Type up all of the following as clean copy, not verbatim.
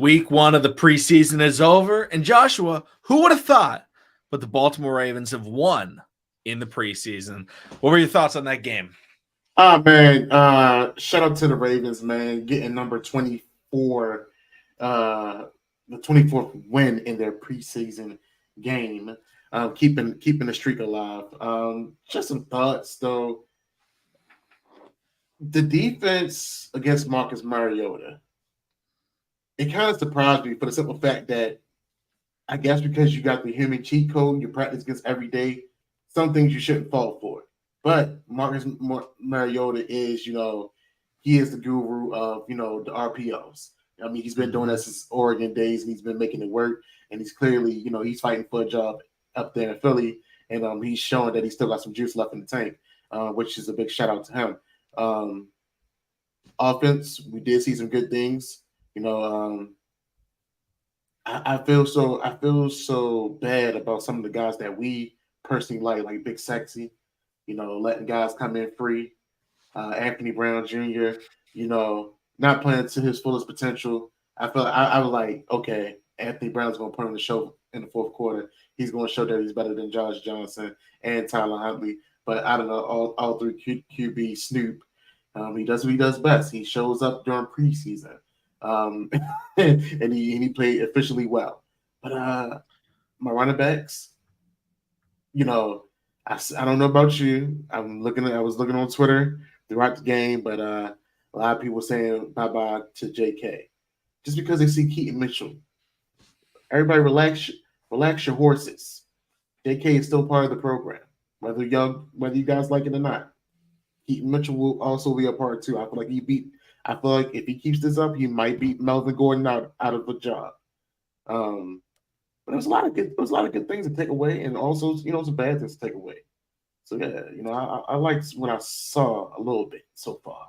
week one of the preseason is over, and Joshua, who would have thought? But the Baltimore Ravens have won in the preseason. What were your thoughts on that game? Man, shout out to the Ravens, man, getting number 24, the 24th win in their preseason game, keeping the streak alive. Just some thoughts though. The defense against Marcus Mariota, it kind of surprised me for the simple fact that I guess because you got the human cheat code you practice against every day, some things you shouldn't fall for. But Marcus Mariota is, he is the guru of, the RPOs. I mean, he's been doing that since Oregon days, and he's been making it work. And he's clearly, he's fighting for a job up there in Philly, and he's showing that he's still got some juice left in the tank, which is a big shout out to him. Offense, we did see some good things. I feel so bad about some of the guys that we personally like Big Sexy, letting guys come in free. Anthony Brown Jr., not playing to his fullest potential. I felt I was like, okay, Anthony Brown's going to put on the show in the fourth quarter. He's going to show that he's better than Josh Johnson and Tyler Huntley. But I don't know, all three QB Snoop, he does what he does best. He shows up during preseason. And he played efficiently well. But my running backs, I don't know about you. I was looking on Twitter throughout the game, but a lot of people saying bye-bye to JK. Just because they see Keaton Mitchell. Everybody relax your horses. JK is still part of the program. Whether you guys like it or not. Keaton Mitchell will also be a part too. I feel like if he keeps this up, he might beat Melvin Gordon out of a job. But there's a lot of good things to take away, and also some bad things to take away. So yeah, I liked what I saw a little bit so far.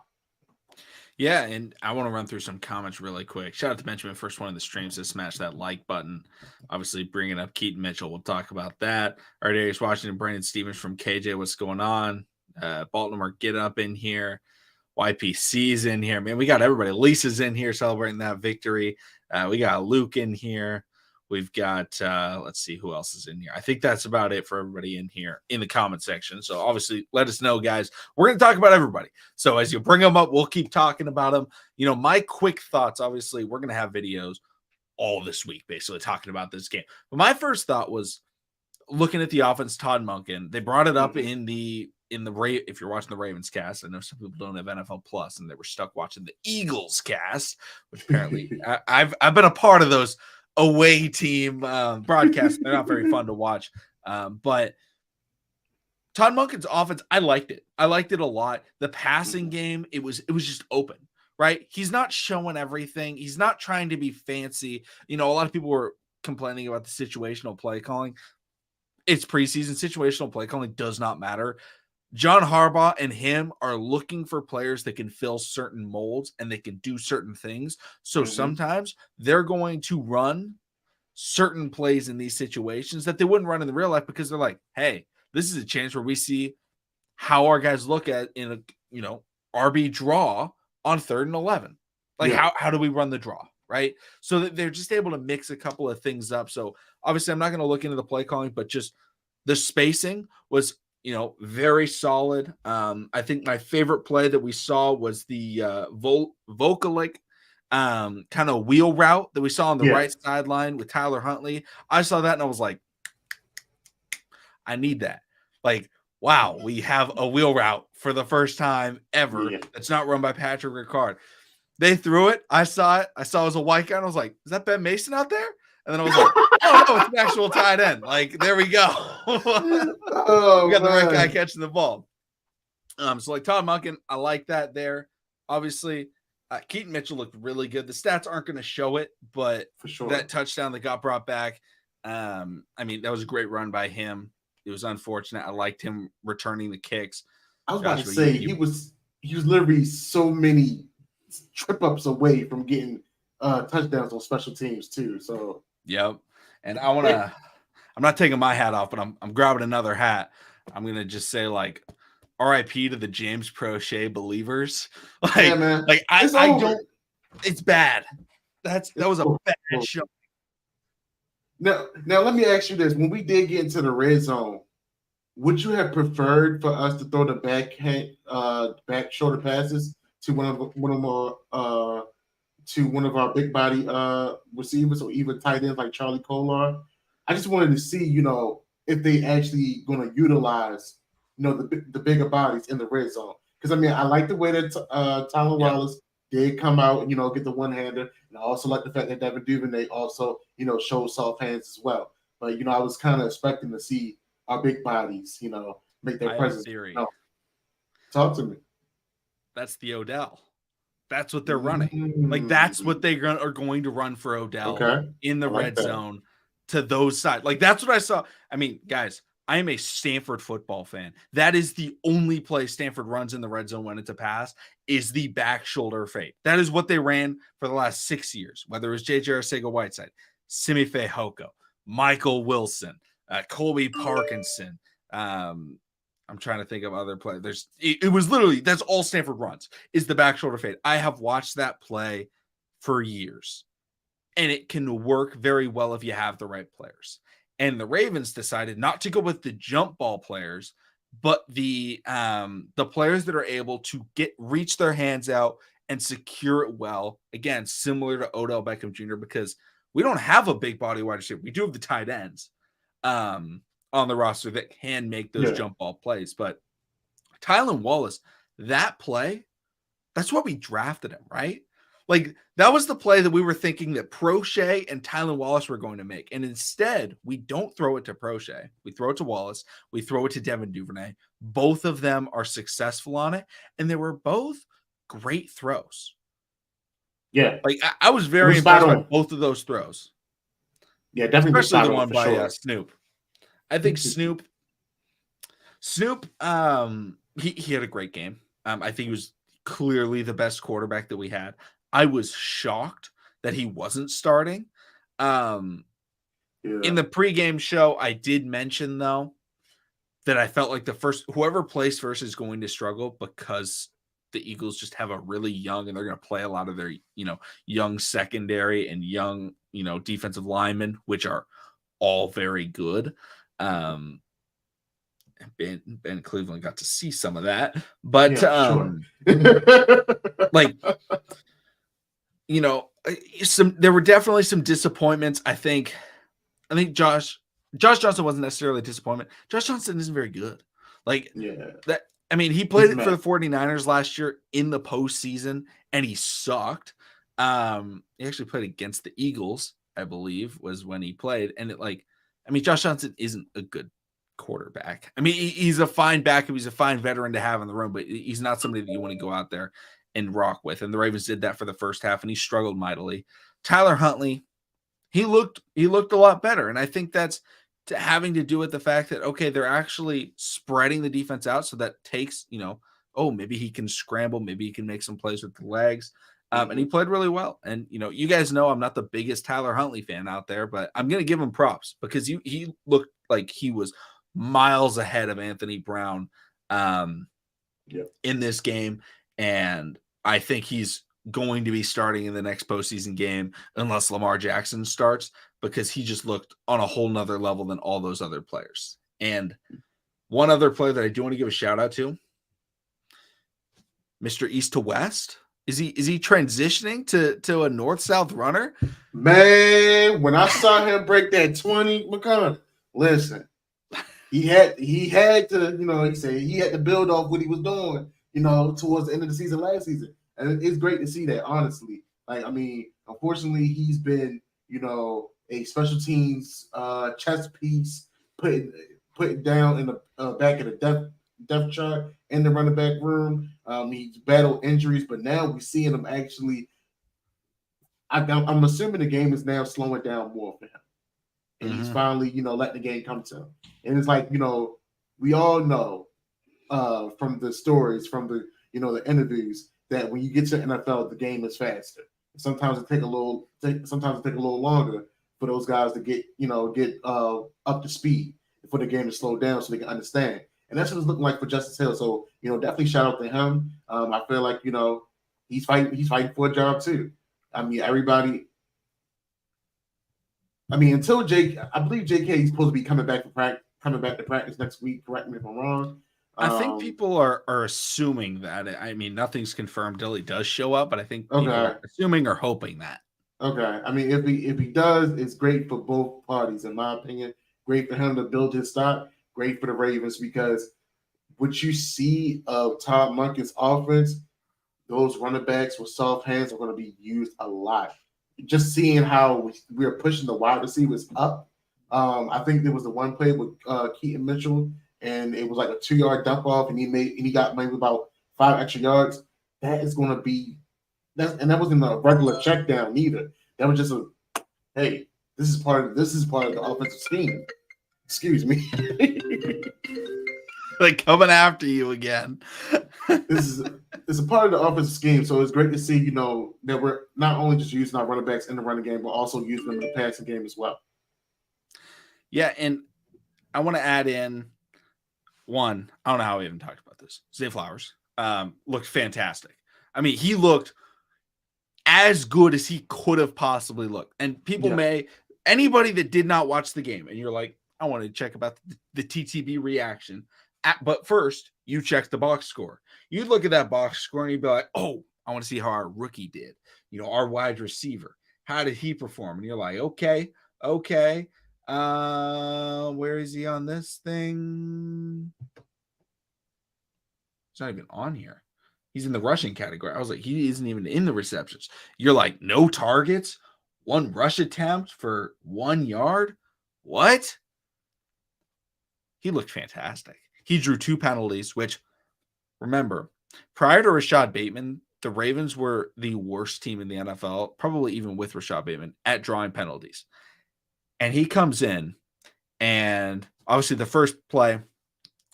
Yeah, and I want to run through some comments really quick. Shout out to Benjamin, first one in the stream, so smash that like button. Obviously, bringing up Keaton Mitchell, we'll talk about that. Darius Washington, Brandon Stevens from KJ, what's going on? Baltimore, get up in here. YPC's in here, man. We got everybody. Lisa's in here celebrating that victory. We got Luke in here. We've got, let's see who else is in here. I think that's about it for everybody in here in the comment section. So obviously let us know, guys. We're going to talk about everybody. So as you bring them up, we'll keep talking about them. My quick thoughts, obviously, we're going to have videos all this week, basically talking about this game. But my first thought was looking at the offense, Todd Monken. They brought it up in the if you're watching the Ravens cast. I know some people don't have NFL Plus and they were stuck watching the Eagles cast, which apparently I've been a part of those away team broadcasts. They're not very fun to watch. But Todd Monken's offense, I liked it. I liked it a lot. The passing game, it was just open, right? He's not showing everything. He's not trying to be fancy. A lot of people were complaining about the situational play calling. It's preseason. Situational play calling does not matter. John Harbaugh and him are looking for players that can fill certain molds and they can do certain things. So sometimes they're going to run certain plays in these situations that they wouldn't run in the real life because they're like, hey, this is a chance where we see how our guys look at in a, RB draw on 3rd and 11. Like how do we run the draw? Right. So that they're just able to mix a couple of things up. So obviously I'm not going to look into the play calling, but just the spacing was, very solid. I think my favorite play that we saw was the Vocalic kind of wheel route that we saw on the right sideline with Tyler Huntley. I saw that and I was like, I need that. Like, wow, we have a wheel route for the first time ever that's not run by Patrick Ricard. They threw it. I saw it. I saw it was a white guy. And I was like, is that Ben Mason out there? And then I was like, oh, no, it's an actual tight end. Like, there we go. We got the right guy catching the ball. So, like, Todd Monken, I like that there. Obviously, Keaton Mitchell looked really good. The stats aren't going to show it, but for sure, that touchdown that got brought back, that was a great run by him. It was unfortunate. I liked him returning the kicks. I was about to say, he was literally so many trip-ups away from getting touchdowns on special teams, too. So, yep. And I'm not taking my hat off, but I'm grabbing another hat. I'm going to just say, like, RIP to the James Prochet believers. Like, man. I don't, it's bad. that was a bad show. Now let me ask you this: when we did get into the red zone, would you have preferred for us to throw the back shoulder passes to one of our big body receivers or even tight ends like Charlie Kolar? I just wanted to see, if they actually going to utilize, the bigger bodies in the red zone. Because I mean, I like the way that Tyler Wallace did come out and get the one hander, and I also like the fact that Devin Duvernay also showed soft hands as well. But I was kind of expecting to see our big bodies, make their presence. Theory. Talk to me. That's the Odell. That's what they're running. Like that's what they are going to run for Odell in the red zone to those sides. Like that's what I saw. I mean, guys, I am a Stanford football fan. That is the only play Stanford runs in the red zone when it's a pass is the back shoulder fade. That is what they ran for the last 6 years, whether it was J.J. Arcega-Whiteside, Simi Fehoko, Michael Wilson, Colby Parkinson. I'm trying to think of other players. It was literally, that's all Stanford runs is the back shoulder fade. I have watched that play for years, and it can work very well if you have the right players. And the Ravens decided not to go with the jump ball players, but the players that are able to reach their hands out and secure it well. Again, similar to Odell Beckham Jr., because we don't have a big body wide receiver. We do have the tight ends on the roster that can make those jump ball plays. But Tylan Wallace, that play, that's what we drafted him, right? Like that was the play that we were thinking that Prochet and Tylan Wallace were going to make. And instead, we don't throw it to Prochet. We throw it to Wallace. We throw it to Devin Duvernay. Both of them are successful on it. And they were both great throws. Yeah. Like I was very impressed by both of those throws. Yeah, definitely. Especially the one by Snoop. I think Snoop, he had a great game. I think he was clearly the best quarterback that we had. I was shocked that he wasn't starting. In the pregame show, I did mention, though, that I felt like whoever plays first is going to struggle because the Eagles just have a really young, and they're going to play a lot of their, young secondary and young, defensive linemen, which are all very good. Ben Cleveland got to see some of that, but like, there were definitely some disappointments. I think Josh Johnson wasn't necessarily a disappointment. Josh Johnson isn't very good. He played for the 49ers last year in the postseason, and he sucked. He actually played against the Eagles, I believe, was when he played. And Josh Johnson isn't a good quarterback. He's a fine backup. He's a fine veteran to have in the room, but he's not somebody that you want to go out there and rock with. And the Ravens did that for the first half, and he struggled mightily. Tyler Huntley, he looked a lot better. And I think that's having to do with the fact that, okay, they're actually spreading the defense out. So that takes, maybe he can scramble. Maybe he can make some plays with the legs. And he played really well. And, you guys know I'm not the biggest Tyler Huntley fan out there, but I'm going to give him props because he looked like he was miles ahead of Anthony Brown in this game. And I think he's going to be starting in the next postseason game unless Lamar Jackson starts, because he just looked on a whole nother level than all those other players. And one other player that I do want to give a shout out to, Mr. East to West. Is he transitioning to a north-south runner? Man, when I saw him break that 20, McConnell, listen, he had to, he said he had to build off what he was doing, towards the end of the season last season. And it's great to see that, honestly. Unfortunately, he's been, a special teams chess piece, put down in the back of the depth chart in the running back room. He's battled injuries, but now we're seeing him actually. I'm assuming the game is now slowing down more for him, and he's finally, letting the game come to him. And it's like, we all know from the stories, from the the interviews, that when you get to the NFL, the game is faster. Sometimes it take a little longer for those guys to get up to speed, for the game to slow down so they can understand. And that's what it's looking like for Justice Hill. So, definitely shout out to him. I feel like, he's fighting for a job too. Everybody I mean, until Jake, I believe JK is supposed to be coming back to practice next week. Correct me if I'm wrong. I think people are assuming that. I mean, nothing's confirmed till he does show up, but I think people Okay. are assuming or hoping that. Okay. I mean, if he does, it's great for both parties, in my opinion. Great for him to build his stock. Great for the Ravens because what you see of Todd Monken's offense, those running backs with soft hands are going to be used a lot. Just seeing how we are pushing the wide receivers up. I think there was the one play with Keaton Mitchell, and it was like a 2-yard dump off, and he got maybe about 5 extra yards. That is going to be that wasn't a regular check down either. That was just a hey, this is part of the offensive scheme. Excuse me. Like coming after you again. This is a part of the offensive scheme, so it's great to see, that we're not only just using our running backs in the running game, but also using them in the passing game as well. Yeah, and I want to add in one. I don't know how we even talked about this. Zay Flowers looked fantastic. I mean, he looked as good as he could have possibly looked. And people anybody that did not watch the game, and you're like, I want to check about the TTB reaction. But first, you check the box score. You'd look at that box score and you'd be like, oh, I want to see how our rookie did. Our wide receiver. How did he perform? And you're like, okay. Where is he on this thing? He's not even on here. He's in the rushing category. I was like, he isn't even in the receptions. You're like, no targets, 1 rush attempt for 1 yard. What? He looked fantastic. He drew 2 penalties, which, remember, prior to Rashad Bateman, the Ravens were the worst team in the NFL, probably even with Rashad Bateman, at drawing penalties. And he comes in, and obviously the first play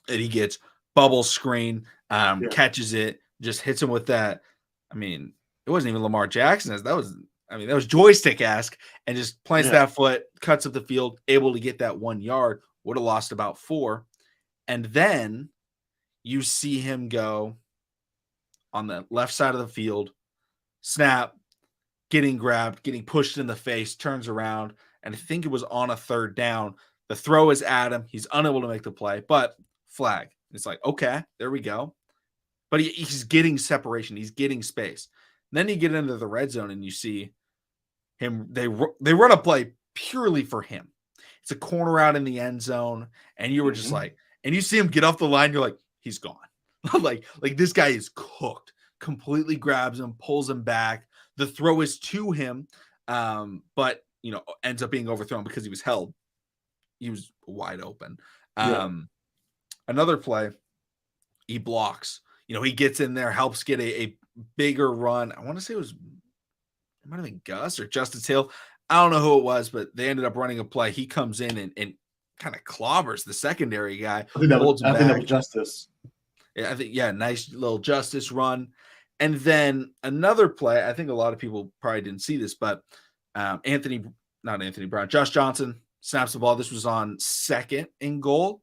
that he gets, bubble screen, catches it, just hits him with that. I mean, it wasn't even Lamar Jackson. That was joystick-esque, and just plants that foot, cuts up the field, able to get that 1 yard, would have lost about 4. And then you see him go on the left side of the field, snap, getting grabbed, getting pushed in the face, turns around, and I think it was on a 3rd down. The throw is at him. He's unable to make the play, but flag. It's like, okay, there we go. But he's getting separation. He's getting space. And then you get into the red zone and you see him. They run a play purely for him. It's a corner out in the end zone, and you were just like, and you see him get off the line. You're like, he's gone. like this guy is cooked. Completely grabs him, pulls him back. The throw is to him, but ends up being overthrown because he was held. He was wide open. Another play, he blocks. He gets in there, helps get a bigger run. I want to say it might have been Gus or Justice Hill. I don't know who it was, but they ended up running a play. He comes in and kind of clobbers the secondary guy. I think that was Justice. Yeah, nice little Justice run. And then another play, I think a lot of people probably didn't see this, but Josh Johnson snaps the ball. This was on 2nd and goal,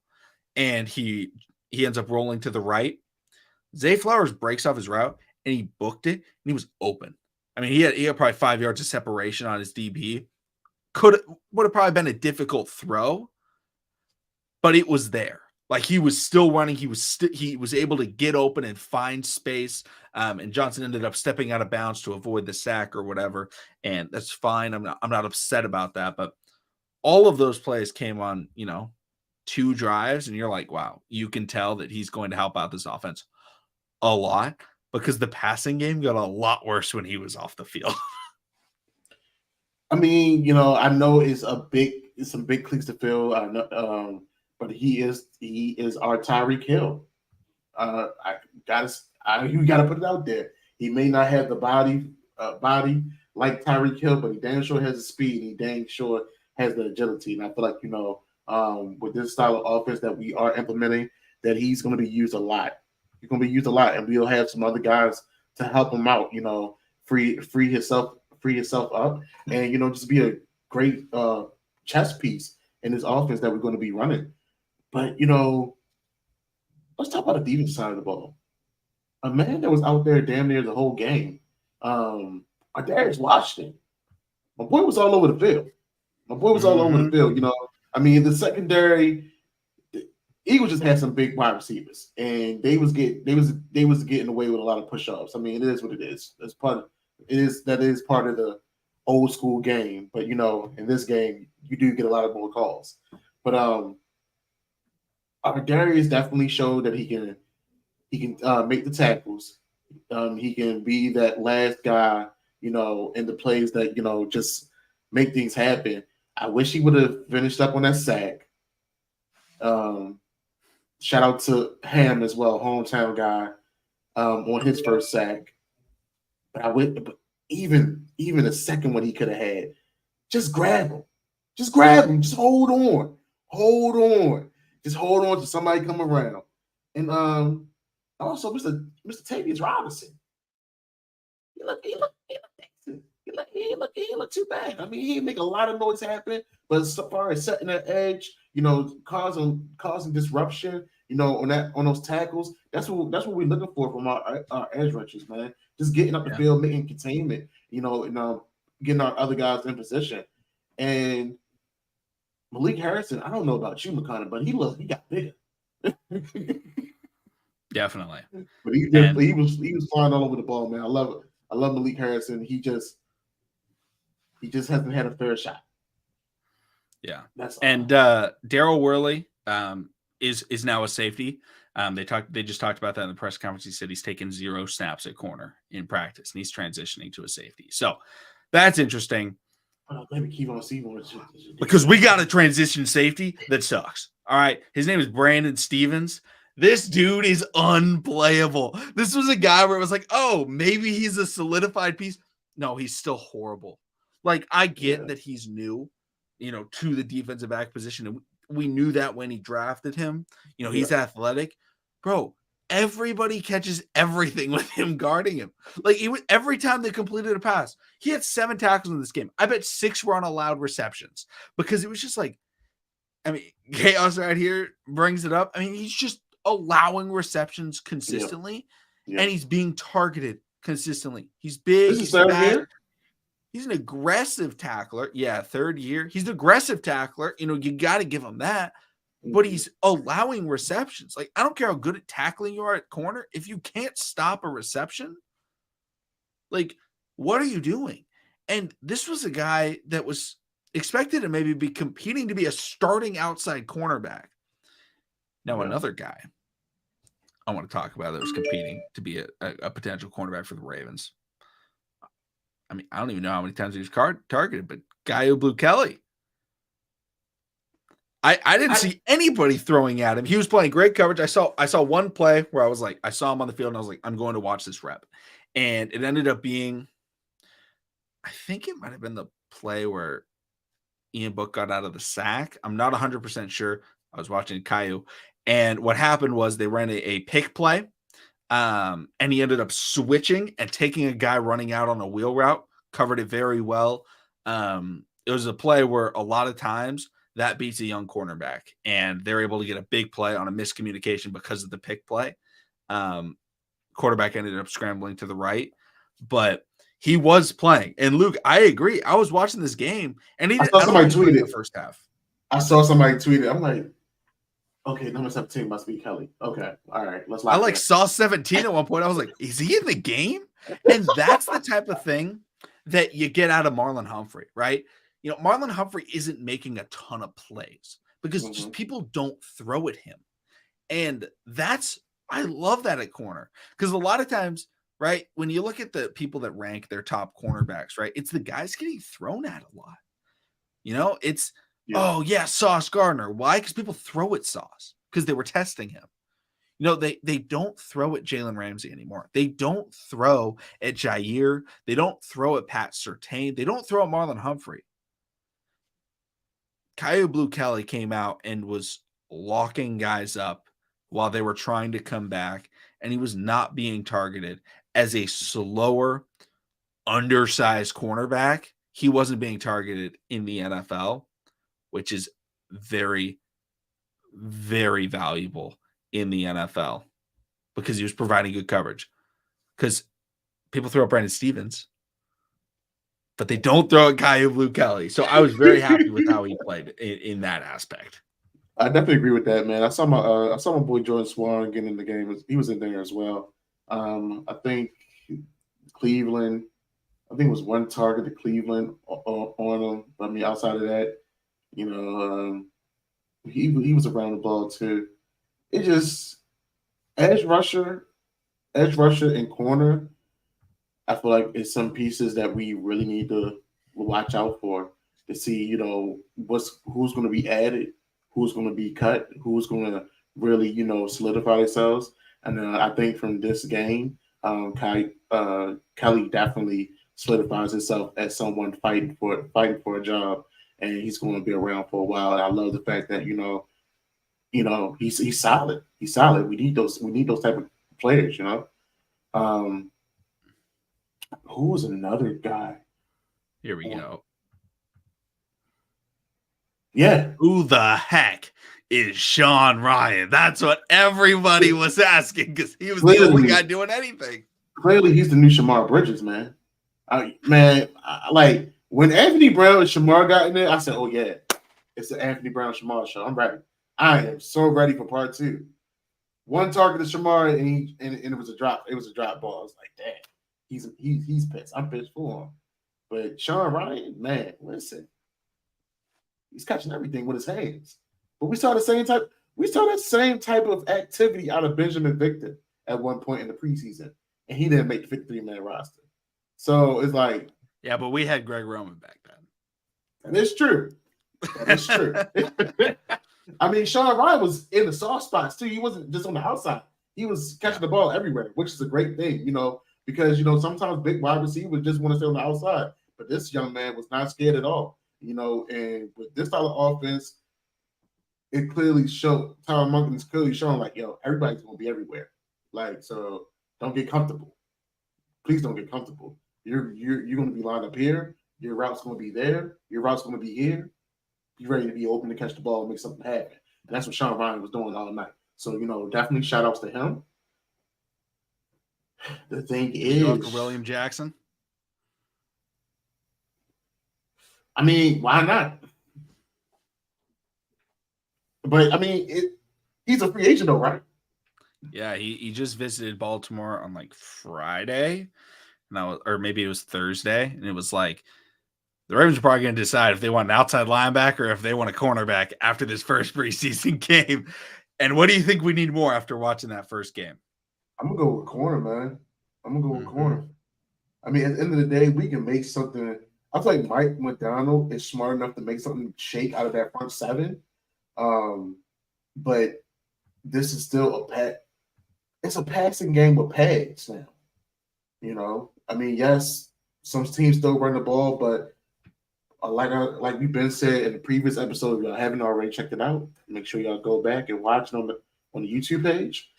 and he ends up rolling to the right. Zay Flowers breaks off his route, and he booked it, and he was open. I mean, he had probably 5 yards of separation on his DB. Would have probably been a difficult throw, but it was there. Like, he was still running. He was able to get open and find space. And Johnson ended up stepping out of bounds to avoid the sack or whatever. And that's fine. I'm not upset about that. But all of those plays came on, 2 drives, and you're like, wow, you can tell that he's going to help out this offense a lot, because the passing game got a lot worse when he was off the field. I mean, I know it's some big cleats to fill. But he is our Tyreek Hill. You gotta put it out there. He may not have the body like Tyreek Hill, but he damn sure has the speed. And he damn sure has the agility. And I feel like with this style of offense that we are implementing, that he's going to be used a lot. He's going to be used a lot, and we'll have some other guys to help him out. Free himself up, and just be a great chess piece in this offense that we're going to be running. But let's talk about the defense side of the ball. A man that was out there damn near the whole game, Darius Washington. My boy was all over the field. My boy was all over the field. I mean, the secondary, the Eagles just had some big wide receivers, and they was getting away with a lot of push-ups. I mean, it is what it is. That is part of the old school game. But in this game, you do get a lot of more calls. But Darius definitely showed that he can make the tackles. He can be that last guy, in the plays that just make things happen. I wish he would have finished up on that sack. Shout out to Ham as well, hometown guy, on his first sack. But even the second one he could have had, just grab him, just hold on, just hold on to somebody come around, and also Mr. Tavius Robinson. He look decent. He look too bad. I mean, he make a lot of noise happen, but as far as setting that edge, causing disruption, on those tackles, that's what we're looking for from our edge rushers, man. Just getting up the field, making containment, and getting our other guys in position. And Malik Harrison, I don't know about you, McConnell, but he got bigger. Definitely. But he was flying all over the ball, man. I love it. I love Malik Harrison. He just hasn't had a fair shot. Yeah. That's all. And Daryl Worley is now a safety. They just talked about that in the press conference. He said he's taken 0 snaps at corner in practice, and he's transitioning to a safety. So that's interesting. Because we got a transition safety that sucks. All right. His name is Brandon Stevens. This dude is unplayable. This was a guy where it was like, oh, maybe he's a solidified piece. No, he's still horrible. Like, I get that he's new, to the defensive back position. And we knew that when he drafted him. He's athletic. Bro, everybody catches everything with him guarding him. Like, every time they completed a pass, he had 7 tackles in this game. I bet 6 were unallowed receptions because it was just like, I mean, Chaos right here brings it up. I mean, he's just allowing receptions consistently, and he's being targeted consistently. He's big. He's fast. He's an aggressive tackler. Yeah, 3rd year. He's an aggressive tackler. You got to give him that. But he's allowing receptions. Like, I don't care how good at tackling you are at corner. If you can't stop a reception, like, what are you doing? And this was a guy that was expected to maybe be competing to be a starting outside cornerback. Now, another guy I want to talk about that was competing to be a potential cornerback for the Ravens. I mean, I don't even know how many times he was targeted, but Gaio Blue Kelly. I didn't see anybody throwing at him. He was playing great coverage. I saw one play where I was like, I saw him on the field and I was like, I'm going to watch this rep. And it ended up being, I think it might have been the play where Ian Book got out of the sack. I'm not 100% sure. I was watching Caillou. And what happened was they ran a pick play. And he ended up switching and taking a guy running out on a wheel route, covered it very well. It was a play where a lot of times that beats a young cornerback, and they're able to get a big play on a miscommunication because of the pick play. Quarterback ended up scrambling to the right, but he was playing. And Luke, I agree. I was watching this game, and I saw somebody tweet it the first half. I saw somebody tweet it. I'm like, okay, number 17 must be Kelly. Okay, all right, let's. I saw 17 at one point. I was like, is he in the game? And that's the type of thing that you get out of Marlon Humphrey, right? Marlon Humphrey isn't making a ton of plays because just people don't throw at him. And I love that at corner because a lot of times, right, when you look at the people that rank their top cornerbacks, right, it's the guys getting thrown at a lot. It's, Sauce Gardner. Why? Because people throw at Sauce because they were testing him. They don't throw at Jalen Ramsey anymore. They don't throw at Jair. They don't throw at Pat Surtain. They don't throw at Marlon Humphrey. Caillou Blue Kelly came out and was locking guys up while they were trying to come back, and he was not being targeted as a slower, undersized cornerback. He wasn't being targeted in the NFL, which is very, very valuable in the NFL because he was providing good coverage. Because people throw up Brandon Stevens. but they don't throw at Kyu Blue Kelly. So I was very happy with how he played in that aspect. I definitely agree with that, man. I saw my boy Jordan Swan getting in the game. He was in there as well. I think Cleveland. I think it was one target to Cleveland on him. I mean, outside of that, he was around the ball too. It just edge rusher, and corner. I feel like it's some pieces that we really need to watch out for to see, who's going to be added, who's going to be cut, who's going to really, solidify themselves. And then I think from this game, Kelly definitely solidifies himself as someone fighting for a job, and he's going to be around for a while. And I love the fact that he's solid. He's solid. We need those type of players. Who was another guy? Here we go. Yeah. Who the heck is Sean Ryan? That's what everybody was asking because he was the only guy doing anything. Clearly, he's the new Shamar Bridges, man. Like when Anthony Brown and Shamar got in there, I said, "Oh yeah, it's the Anthony Brown Shamar show." I'm ready. I am so ready for part 2. One target to Shamar, and it was a drop. It was a drop ball. I was like, "Damn, he's pissed. I'm pissed for him." But Sean Ryan, man, listen, he's catching everything with his hands. But we saw that same type of activity out of Benjamin Victor at one point in the preseason, and he didn't make the 53-man roster. So it's like, yeah, but we had Greg Roman back then. And it's true. That is true. I mean, Sean Ryan was in the soft spots too. He wasn't just on the outside. He was catching the ball everywhere, which is a great thing, because sometimes big wide receivers just want to stay on the outside. But this young man was not scared at all, and with this style of offense, it clearly showed. Tyler Monken is clearly showing, like, everybody's going to be everywhere. Like, so don't get comfortable. Please don't get comfortable. You're going to be lined up here. Your route's going to be there. Your route's going to be here. Be ready to be open to catch the ball and make something happen. And that's what Sean Ryan was doing all night. So, definitely shout outs to him. The thing is, Uncle William Jackson. I mean, why not? But I mean, he's a free agent, though, right? Yeah, he just visited Baltimore on like Friday, or maybe it was Thursday, and it was like the Ravens are probably going to decide if they want an outside linebacker or if they want a cornerback after this first preseason game. And what do you think we need more after watching that first game? I'm gonna go with corner, man. I'm gonna go with corner. I mean, at the end of the day, we can make something. I feel like Mike McDonald is smart enough to make something shake out of that front 7. But this is still it's a passing game with pads now. I mean, yes, some teams still run the ball, but like we've been said in the previous episode, if y'all haven't already checked it out, make sure y'all go back and watch it on the YouTube page.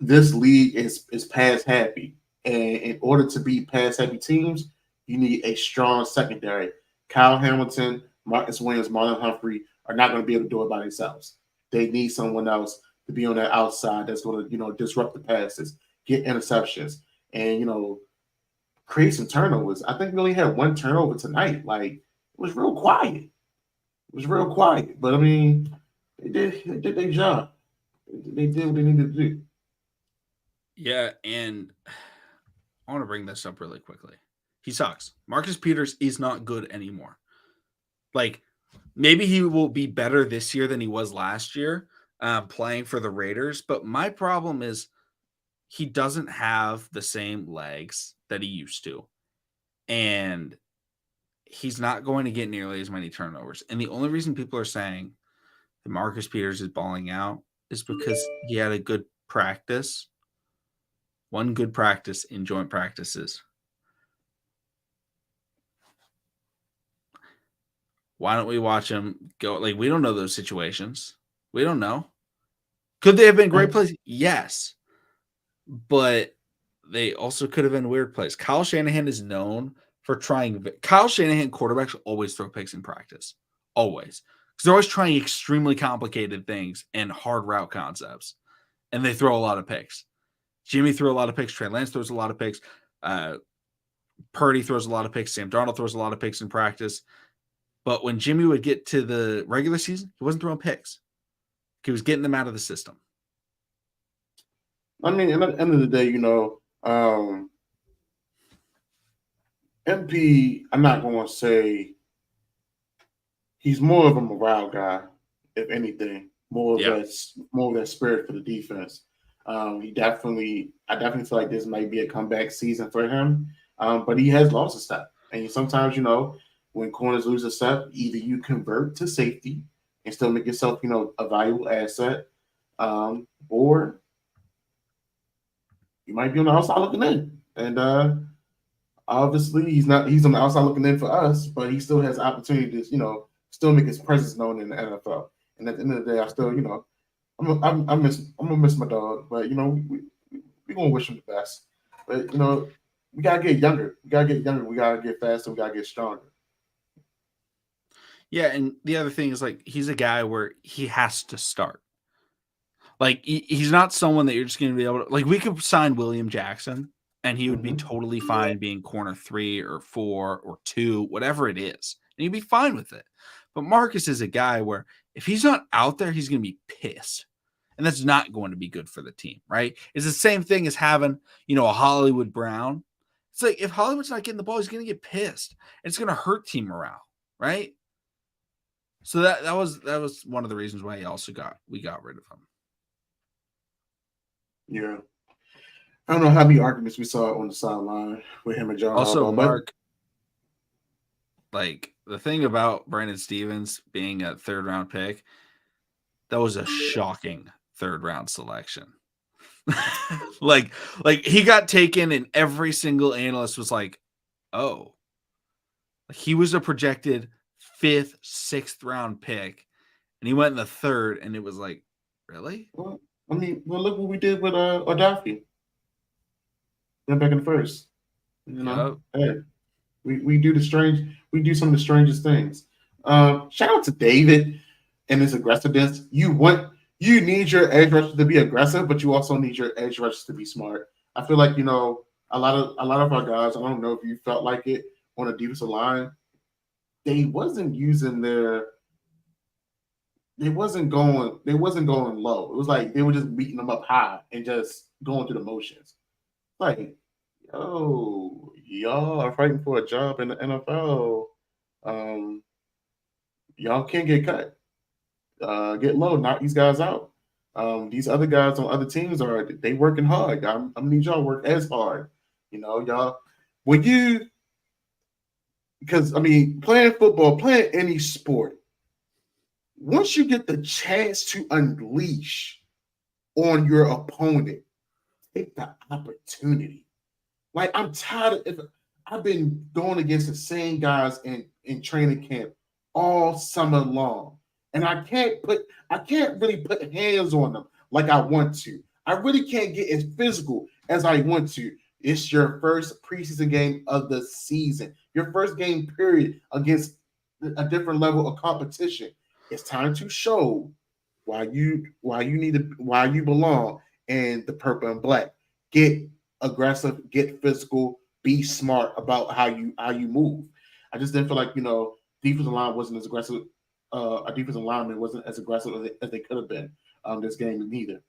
This league is pass happy, and in order to beat pass happy teams, you need a strong secondary. Kyle Hamilton, Marcus Williams, Marlon Humphrey are not going to be able to do it by themselves. They need someone else to be on that outside that's going to, disrupt the passes, get interceptions, and, create some turnovers. I think we only had one turnover tonight. Like, it was real quiet. But I mean, they did their job. They did what they needed to do. Yeah, and I want to bring this up really quickly. He sucks. Marcus Peters is not good anymore. Like, maybe he will be better this year than he was last year, playing for the Raiders. But my problem is he doesn't have the same legs that he used to. And he's not going to get nearly as many turnovers. And the only reason people are saying that Marcus Peters is balling out is because he had a good practice. One good practice in joint practices. Why don't we watch him go? Like, we don't know those situations. We don't know. Could they have been great plays? Yes. But they also could have been weird plays. Kyle Shanahan is known for trying. Kyle Shanahan quarterbacks always throw picks in practice. Always. Because they're always trying extremely complicated things and hard route concepts. And they throw a lot of picks. Jimmy threw a lot of picks. Trey Lance throws a lot of picks. Purdy throws a lot of picks. Sam Darnold throws a lot of picks in practice. But when Jimmy would get to the regular season, he wasn't throwing picks. He was getting them out of the system. I mean, at the end of the day, MP, I'm not going to say he's more of a morale guy, if anything, more of that spirit for the defense. I definitely feel like this might be a comeback season for him, but he has lost a step. And sometimes, when corners lose a step, either you convert to safety and still make yourself, a valuable asset, or you might be on the outside looking in. And obviously, he's on the outside looking in for us, but he still has opportunity to, still make his presence known in the NFL. And at the end of the day, I still, I'm gonna miss my dog, but we gonna wish him the best. But we gotta get younger. We gotta get faster. We gotta get stronger. Yeah, and the other thing is like he's a guy where he has to start. Like he's not someone that you're just going to be able to like. We could sign William Jackson, and he would be totally fine being corner 3 or 4 or 2, whatever it is, and he'd be fine with it. But Marcus is a guy where if he's not out there, he's going to be pissed, and that's not going to be good for the team, right? It's the same thing as having a Hollywood Brown. It's like if Hollywood's not getting the ball, he's going to get pissed. It's going to hurt team morale, right? So that was one of the reasons why we got rid of him. Yeah. I don't know how many arguments we saw on the sideline with him and John. Also, Mark, like the thing about Brandon Stevens being a 3rd round pick, that was a shocking 3rd round selection. like he got taken and every single analyst was like, oh, he was a projected 5th, 6th round pick and he went in the 3rd and it was like, really? Well, look what we did with Odafi. Went back in the 1st. Hey, we do some of the strangest things. Shout out to David and his aggressiveness. You need your edge rushers to be aggressive, but you also need your edge rushers to be smart. I feel like a lot of our guys. I don't know if you felt like it on the defensive line. They wasn't going low. It was like they were just beating them up high and just going through the motions. Like, yo, y'all are fighting for a job in the NFL. Y'all can't get cut. Get low, knock these guys out. These other guys on other teams they working hard. I'm gonna need y'all to work as hard. Y'all because playing football, playing any sport, once you get the chance to unleash on your opponent, take the opportunity. Like I'm tired of I've been going against the same guys in training camp all summer long. And I can't really put hands on them like I want to. I really can't get as physical as I want to. It's your first preseason game of the season, your first game period against a different level of competition. It's time to show why you belong in the purple and black. Get aggressive, get physical, be smart about how you move. I just didn't feel like defensive line wasn't as aggressive. Our defensive lineman wasn't as aggressive as they could have been this game neither.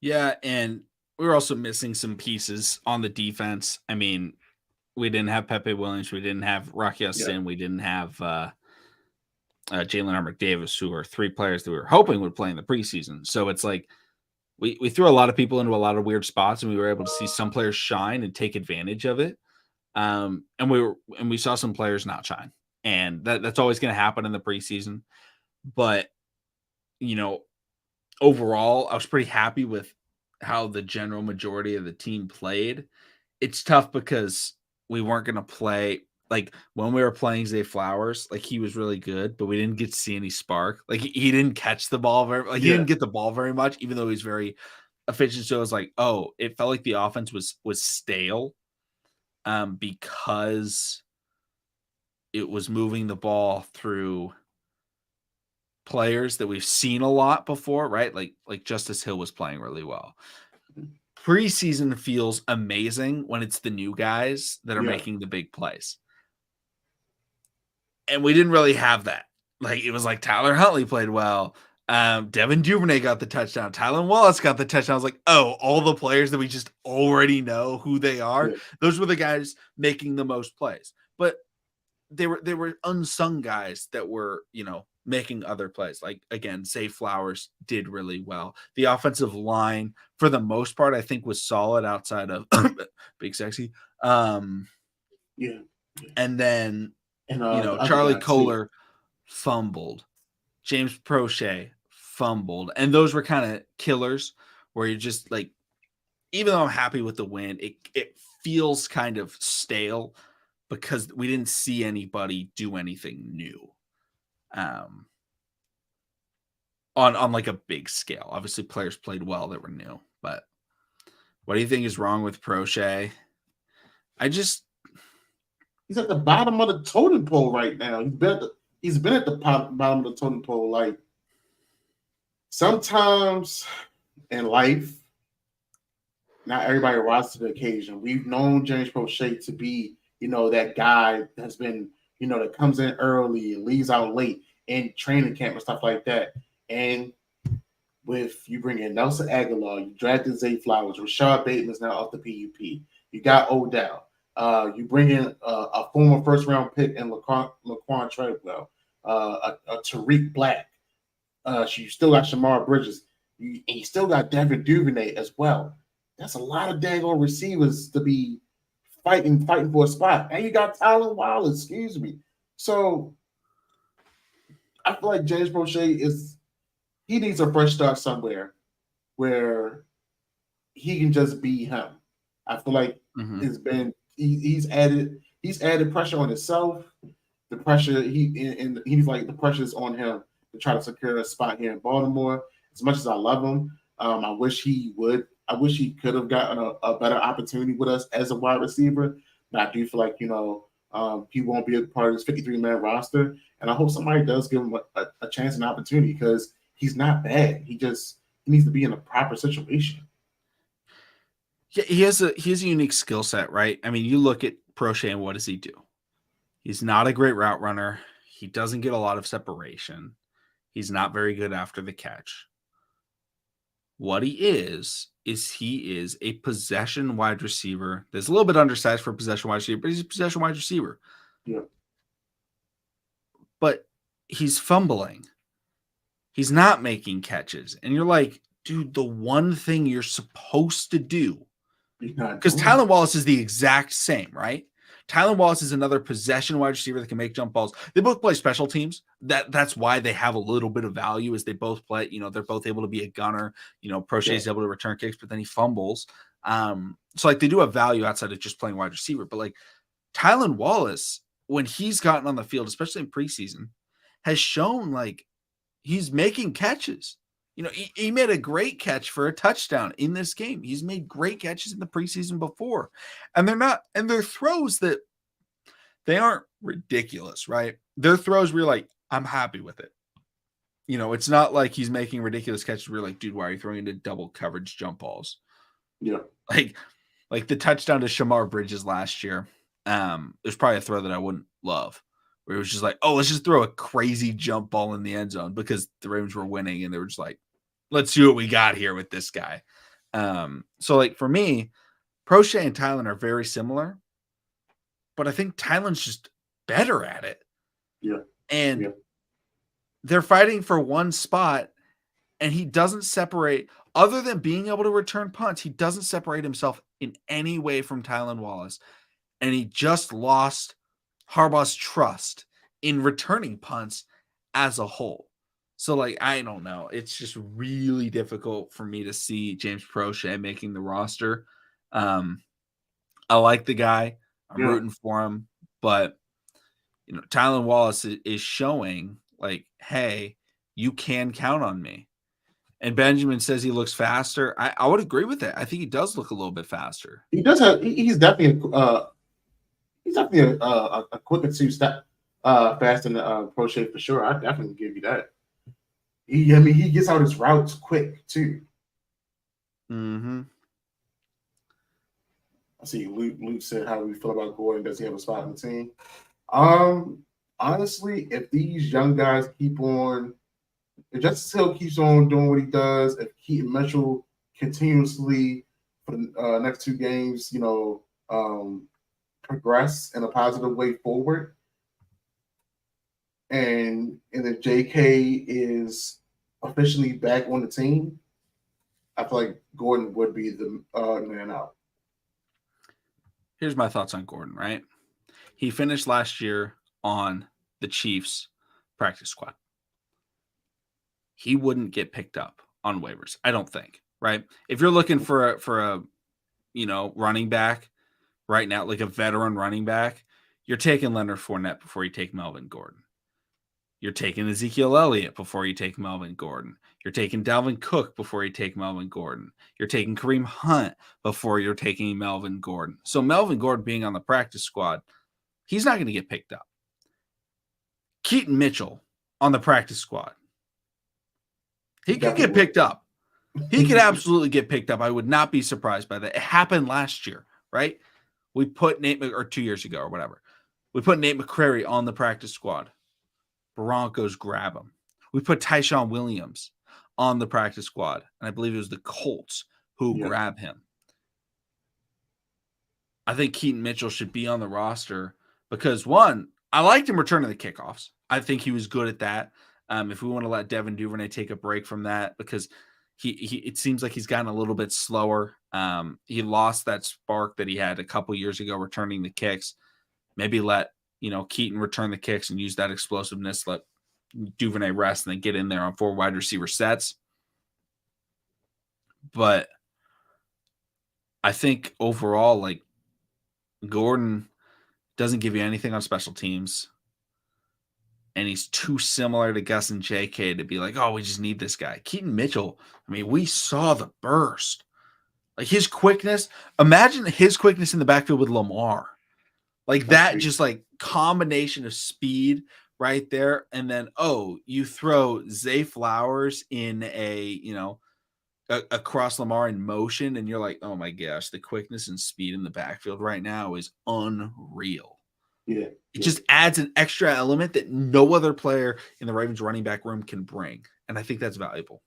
Yeah, and we were also missing some pieces on the defense. We didn't have Pepe Williams, we didn't have Rocky Sin, we didn't have Jalen Armour-Davis, who are 3 players that we were hoping would play in the preseason. So it's like we threw a lot of people into a lot of weird spots, and we were able to see some players shine and take advantage of it. And we saw some players not shine, and that's always going to happen in the preseason. But overall, I was pretty happy with how the general majority of the team played. It's tough because we weren't going to play. Like when we were playing Zay Flowers, like he was really good, but we didn't get to see any spark. Like he didn't catch the ball he didn't get the ball very much, even though he's very efficient. So it was like, it felt like the offense was stale, because it was moving the ball through players that we've seen a lot before, right? Like Justice Hill was playing really well. preseason feels amazing when it's the new guys that are making the big plays. And we didn't really have that. Like, it was like Tyler Huntley played well. Devin Duvernay got the touchdown. Tylan Wallace got the touchdown. I was like, oh, all the players that we just already know who they are. Those were the guys making the most plays. But they were unsung guys that were, making other plays. Like, again, Zay Flowers did really well. The offensive line, for the most part, I think was solid outside of Big Sexy. And then, Charlie Kohler fumbled. James Prochet fumbled. And those were kind of killers where you're just like, even though I'm happy with the win, it feels kind of stale because we didn't see anybody do anything new on like a big scale. Obviously, players played well that were new. But what do you think is wrong with Prochet? He's at the bottom of the totem pole right now. He's been at the bottom of the totem pole. Like, sometimes in life, not everybody rises to the occasion. We've known James Prochet to be, that guy that's been, that comes in early and leaves out late in training camp and stuff like that. And with you bring in Nelson Aguilar, you drafted Zay Flowers, Rashad Bateman's now off the PUP. You got Odell. You bring in a former first-round pick in Laquan Treadwell, a Tariq Black. You still got Shamar Bridges. And you still got Devin Duvernay as well. That's a lot of dang old receivers to be fighting for a spot. And you got Tylan Wallace, excuse me. So I feel like James Prochet he needs a fresh start somewhere where he can just be him. I feel like it's been he's added pressure on himself. The pressure he's like the pressure is on him to try to secure a spot here in Baltimore. As much as I love him, I wish he would. I wish he could have gotten a better opportunity with us as a wide receiver. But I do feel like he won't be a part of this 53-man roster, and I hope somebody does give him a chance and opportunity because he's not bad. He needs to be in a proper situation. Yeah, he has a unique skill set, right? I mean, you look at Prochet and what does he do? He's not a great route runner. He doesn't get a lot of separation. He's not very good after the catch. What he is he is a possession wide receiver. That's a little bit undersized for a possession wide receiver, but he's a possession wide receiver. Yeah. But he's fumbling. He's not making catches. And you're like, dude, the one thing you're supposed to do, because Tylan Wallace is the exact same, right? Tylan Wallace is another possession wide receiver that can make jump balls. They both play special teams. That's why they have a little bit of value is they both play, they're both able to be a gunner. Prochet is able to return kicks, but then he fumbles. So like they do have value outside of just playing wide receiver. But like Tylan Wallace, when he's gotten on the field, especially in preseason, has shown like he's making catches. He made a great catch for a touchdown in this game. He's made great catches in the preseason before. And they're throws that they aren't ridiculous, right? They're throws where you're like, I'm happy with it. It's not like he's making ridiculous catches where you're like, dude, why are you throwing into double coverage jump balls? Yeah. Like the touchdown to Shamar Bridges last year. There's probably a throw that I wouldn't love. Where it was just like, oh, let's just throw a crazy jump ball in the end zone because the Ravens were winning and they were just like, let's see what we got here with this guy. So like for me, Prochet and Tylan are very similar, but I think Tylan's just better at it. Yeah. And they're fighting for one spot and he doesn't separate other than being able to return punts. He doesn't separate himself in any way from Tylan Wallace. And he just lost Harbaugh's trust in returning punts as a whole. So, like, I don't know. It's just really difficult for me to see James Prochet making the roster. I like the guy. I'm rooting for him. But, Tylan Wallace is showing, like, hey, you can count on me. And Benjamin says he looks faster. I would agree with that. I think he does look a little bit faster. He does have – he's definitely a quicker two-step faster than Prochet for sure. I definitely give you that. He gets out his routes quick too. Mm-hmm. I see Luke said, how do we feel about Gordon? Does he have a spot on the team? Honestly, if these young guys keep on, if Justice Hill keeps on doing what he does, if Keaton Mitchell continuously for the next 2 games, progress in a positive way forward, and if JK is officially back on the team, I feel like Gordon would be the man out. Here's my thoughts on Gordon, right? He finished last year on the Chiefs practice squad. He wouldn't get picked up on waivers, I don't think, right? If you're looking for a running back right now, like a veteran running back, you're taking Leonard Fournette before you take Melvin Gordon. You're taking Ezekiel Elliott before you take Melvin Gordon. You're taking Dalvin Cook before you take Melvin Gordon. You're taking Kareem Hunt before you're taking Melvin Gordon. So Melvin Gordon being on the practice squad, he's not going to get picked up. Keaton Mitchell on the practice squad, he could get picked up. He could absolutely get picked up. I would not be surprised by that. It happened last year, right? We put or 2 years ago or whatever. We put Nate McCrary on the practice squad. Broncos grab him. We put Tyshawn Williams on the practice squad, and I believe it was the Colts who grab him. I think Keaton Mitchell should be on the roster because, one, I liked him returning the kickoffs. I think he was good at that. If we want to let Devin Duvernay take a break from that, because he it seems like he's gotten a little bit slower. He lost that spark that he had a couple years ago returning the kicks. Maybe let Keaton return the kicks and use that explosiveness, let Duvernay rest, and then get in there on 4 wide receiver sets. But I think overall, like, Gordon doesn't give you anything on special teams. And he's too similar to Gus and JK to be like, oh, we just need this guy. Keaton Mitchell, I mean, we saw the burst. Like, his quickness, imagine his quickness in the backfield with Lamar. Like that, just like combination of speed right there. And then, you throw Zay Flowers in across Lamar in motion, and you're like, oh my gosh, the quickness and speed in the backfield right now is unreal. Yeah. It just adds an extra element that no other player in the Ravens running back room can bring. And I think that's valuable.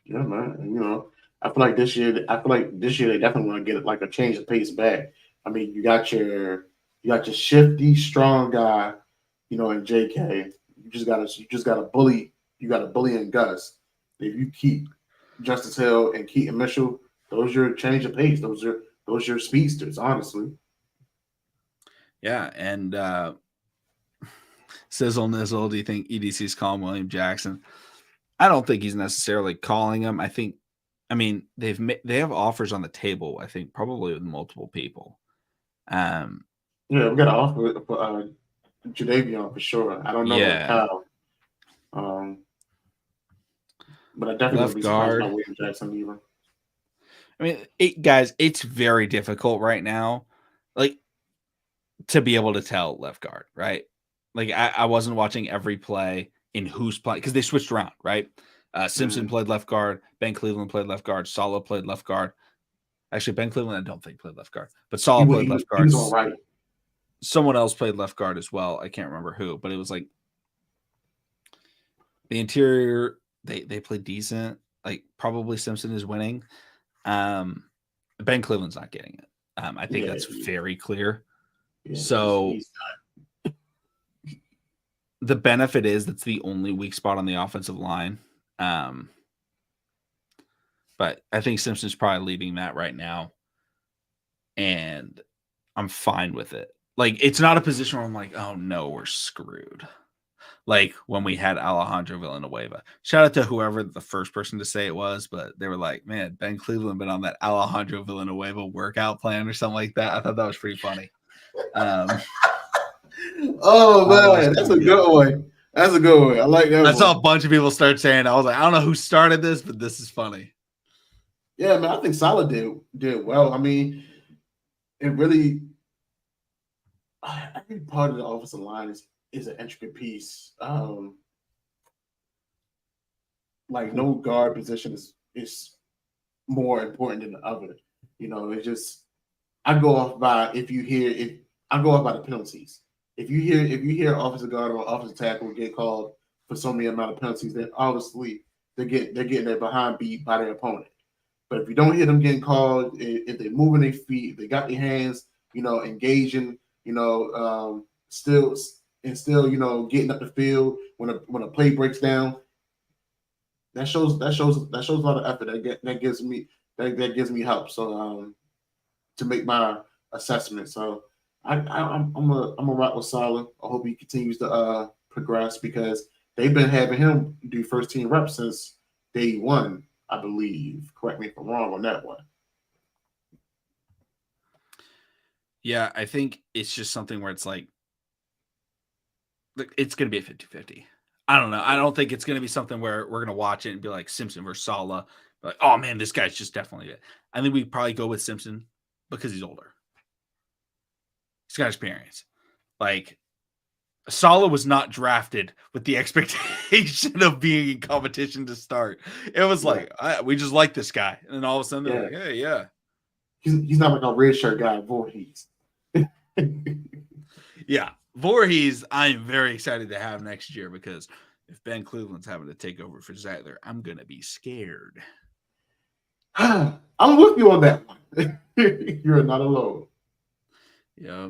Yeah, man. I feel like this year they definitely want to get like a change of pace back. I mean, you got your shifty, strong guy, in JK. You just gotta bully. You got to bully in Gus. If you keep Justice Hill and Keaton Mitchell, those are your change of pace. Those are your speedsters, honestly. Yeah, and Sizzle Nizzle, do you think EDC's calling William Jackson? I don't think he's necessarily calling him. They have offers on the table, I think, probably with multiple people. Yeah, we got an offer for Jadavion for sure. I don't know about Kyle. But I definitely would be surprised about William Jackson either. I mean, guys, it's very difficult right now, like, to be able to tell left guard, right? Like, I wasn't watching every play in who's playing because they switched around, right? Simpson played left guard. Ben Cleveland played left guard. Sala played left guard. Actually, Ben Cleveland, I don't think played left guard, but Sala played left guard. He was all right. Someone else played left guard as well. I can't remember who, but it was like the interior. They played decent. Like, probably Simpson is winning. Ben Cleveland's not getting it. I think that's very clear. Yeah, so the benefit is that's the only weak spot on the offensive line. But I think Simpson's probably leading that right now. And I'm fine with it. Like, it's not a position where I'm like, oh no, we're screwed. Like when we had Alejandro Villanueva. Shout out to whoever the first person to say it was, but they were like, man, Ben Cleveland been on that Alejandro Villanueva workout plan or something like that. I thought that was pretty funny. Oh man, that's a good one. That's a good one. I like that. I saw a bunch of people start saying it. I was like, I don't know who started this, but this is funny. Yeah, man, I think Salah did well. I mean, it really, I think part of the offensive line is an intricate piece. Like no guard position is more important than the other. It's just I go off by I go off by the penalties. If you hear offensive guard or offensive tackle get called for so many amount of penalties, then obviously they're getting their behind beat by their opponent. But if you don't hear them getting called, if they're moving their feet, if they got their hands, engaging, still getting up the field when a play breaks down, that shows a lot of effort. That gives me help. So to make my assessment. So I'm a rock with Salah. I hope he continues to progress because they've been having him do first team reps since day one, I believe. Correct me if I'm wrong on that one. Yeah, I think it's just something where it's like it's going to be a 50-50. I don't know. I don't think it's going to be something where we're going to watch it and be like Simpson versus Salah. Like, oh man, this guy's just definitely it. I think we probably go with Simpson because he's older. He's got experience. Like Salah was not drafted with the expectation of being in competition to start. It was like we just like this guy, and then all of a sudden they're like, "Hey, yeah." He's not like a red shirt guy, Voorhees. Yeah, Voorhees. I'm very excited to have next year because if Ben Cleveland's having to take over for Zeitler, I'm gonna be scared. I'm with you on that one. You're not alone. Yeah.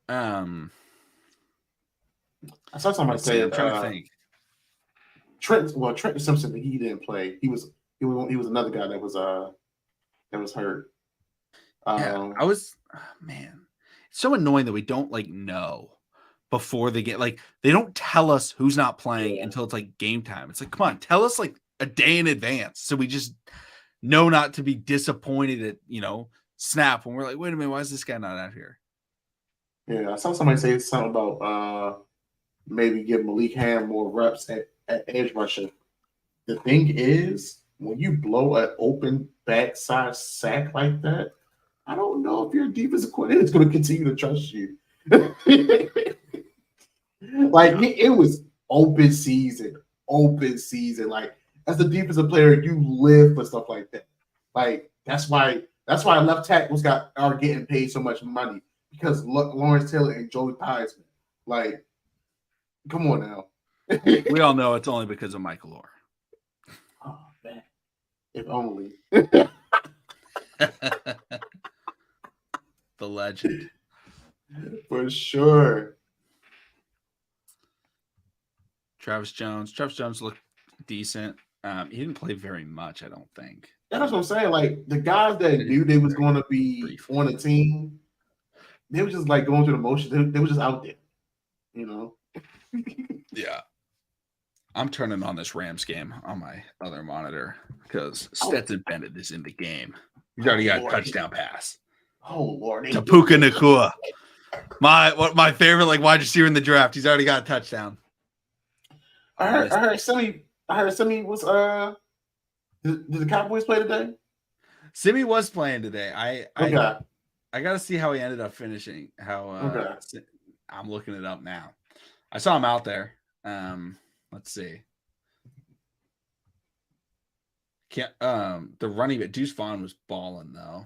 I saw somebody say I'm trying to think. Trent Simpson, he didn't play. He was another guy that was hurt. I was man. It's so annoying that we don't know before they get they don't tell us who's not playing until it's game time. It's like, come on, tell us a day in advance so we just know not to be disappointed at snap when we're like, wait a minute, why is this guy not out here? Yeah, I saw somebody say something about maybe give Malik Ham more reps at edge rusher. The thing is, when you blow an open backside sack like that, I don't know if your defensive coordinator is going to continue to trust you. It was open season. Like as a defensive player, you live for stuff like that. Like that's why left tackles are getting paid so much money because Lawrence Taylor and Joe Theismann. Like, come on now. We all know it's only because of Michael Orr. Oh man, if only. The legend. For sure. Travis Jones looked decent. He didn't play very much, I don't think. That's what I'm saying. Like the guys that knew they was going to be on a team, they were just going through the motions. They were just out there, Yeah. I'm turning on this Rams game on my other monitor because Stetson Bennett is in the game. He's already got a touchdown pass. Oh Lord! To Puka Nacua, my favorite wide receiver in the draft. He's already got a touchdown. I heard Simi was did the Cowboys play today? Simi was playing today. I got to see how he ended up finishing. I'm looking it up now. I saw him out there. Let's see. The running back Deuce Vaughn was balling though.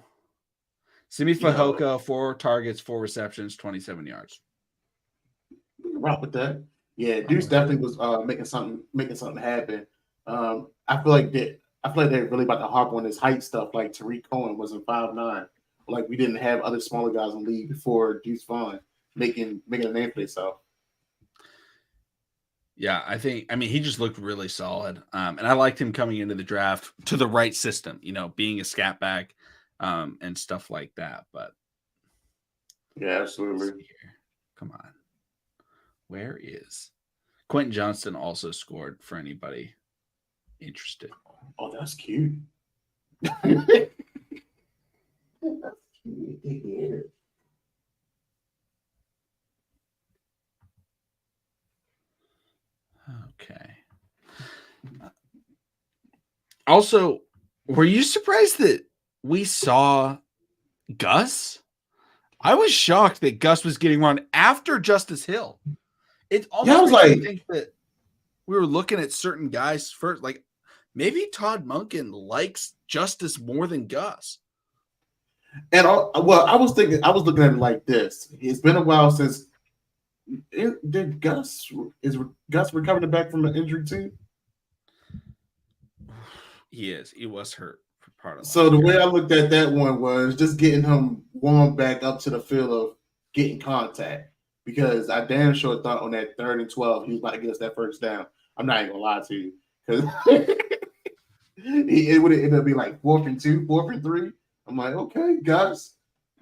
Simi Fehoko, 4 targets, 4 receptions, 27 yards. Rock with that. Yeah, Deuce definitely was making something happen. I feel like they're really about to harp on this height stuff. Like Tariq Cohen wasn't 5'9". Like we didn't have other smaller guys in the league before Deuce Vaughn making a name for himself. Yeah, I mean, he just looked really solid. And I liked him coming into the draft to the right system, being a scat back and stuff like that. But yeah, absolutely. Come on. Where is Quentin Johnston also scored for anybody interested? Oh, that's cute. That's cute. Okay. Also, were you surprised that we saw Gus? I was shocked that Gus was getting run after Justice Hill. It almost was makes me think that we were looking at certain guys first. maybe Todd Monken likes Justice more than Gus. And I was looking at it like this. It's been a while since did Gus recovering back from an injury too? He was hurt for part of So the way I looked at that one was just getting him warmed back up to the feel of getting contact, because I damn sure thought on that 3rd and 12 he was about to get us that first down. I'm not even gonna lie to you, because it would end up being like 4th and 2, 4th and 3. I'm like, okay, Gus,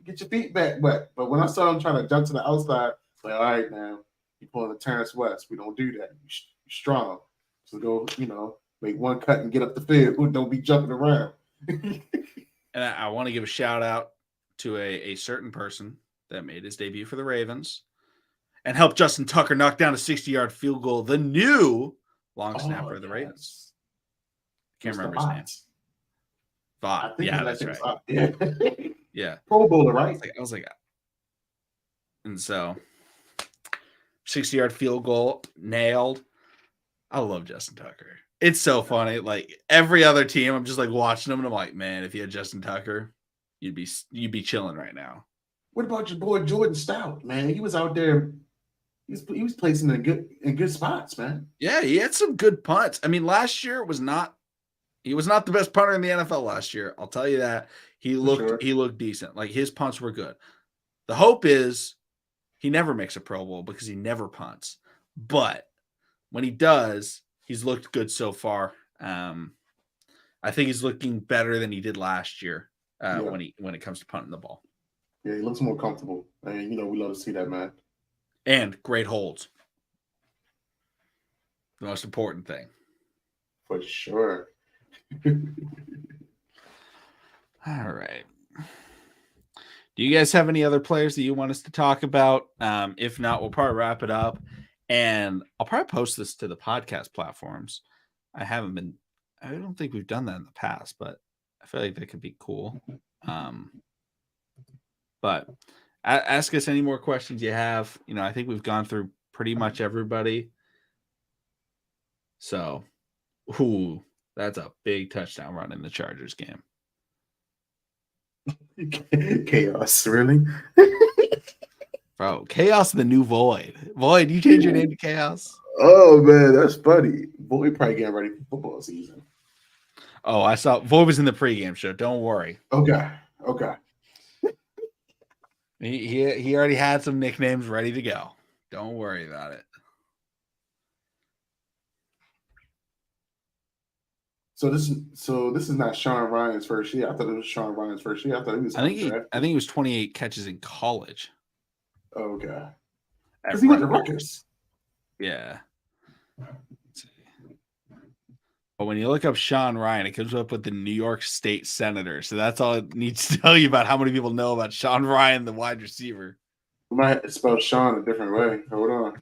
get your feet back. But when I saw him trying to jump to the outside, like, all right, now you're pulling a Terrence West. We don't do that. You're strong. So go, make one cut and get up the field. Don't be jumping around. And I want to give a shout out to a certain person that made his debut for the Ravens and helped Justin Tucker knock down a 60-yard field goal, the new long snapper of the Ravens. Can't remember his name. Vaught. Yeah, that's right. Yeah. Pro Bowler, right? I was like, and so 60-yard field goal, nailed. I love Justin Tucker. It's so funny. Like every other team, I'm just like watching them, and I'm like, man, if you had Justin Tucker, you'd be chilling right now. What about your boy Jordan Stout, man? He was out there. He was placing in good spots, man. Yeah, he had some good punts. I mean, last year he was not the best punter in the NFL last year. I'll tell you that. He looked decent. Like his punts were good. The hope is he never makes a Pro Bowl because he never punts. But when he does, he's looked good so far. I think he's looking better than he did last year when it comes to punting the ball. Yeah, he looks more comfortable. And we love to see that, man. And great holds. The most important thing. For sure. All right. Do you guys have any other players that you want us to talk about? If not, we'll probably wrap it up. And I'll probably post this to the podcast platforms. I don't think we've done that in the past, but I feel like that could be cool. But ask us any more questions you have. I think we've gone through pretty much everybody. So, that's a big touchdown run in the Chargers game. Chaos, really? Bro, Chaos the new Void. Void, you change your name to Chaos? Oh, man, that's funny. Boy, probably getting ready for football season. Oh, I saw Void was in the pregame show. Don't worry. Okay. He already had some nicknames ready to go. Don't worry about it. So this is not Sean Ryan's first year. I thought it was Sean Ryan's first year. I think he was 28 catches in college. Okay. Because he went to Rutgers. Yeah. But when you look up Sean Ryan, it comes up with the New York State Senator. So that's all it needs to tell you about how many people know about Sean Ryan, the wide receiver. We might spell Sean a different way. Hold on.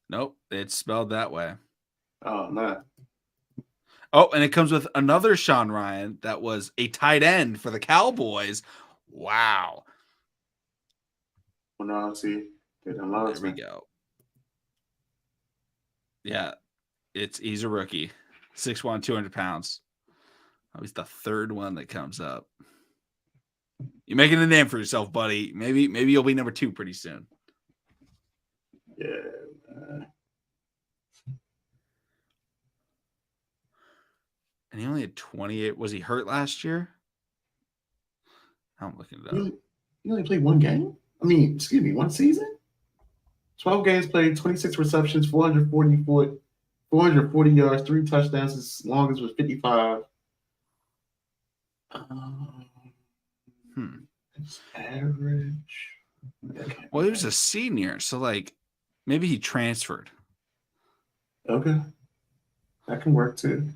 Nope, it's spelled that way. Oh, no. Oh, and it comes with another Sean Ryan that was a tight end for the Cowboys. Wow. Well, no, see. There we go. Yeah, he's a rookie. 6'1", 200 pounds. Oh, he's the third one that comes up. You're making a name for yourself, buddy. Maybe you'll be number 2 pretty soon. Yeah. And he only had 28. Was he hurt last year? I'm looking it up. He only played one game? One season? 12 games played, 26 receptions, 440 yards, 3 touchdowns. His longest was 55. It's average. Well, he was a senior, so maybe he transferred. Okay. That can work too.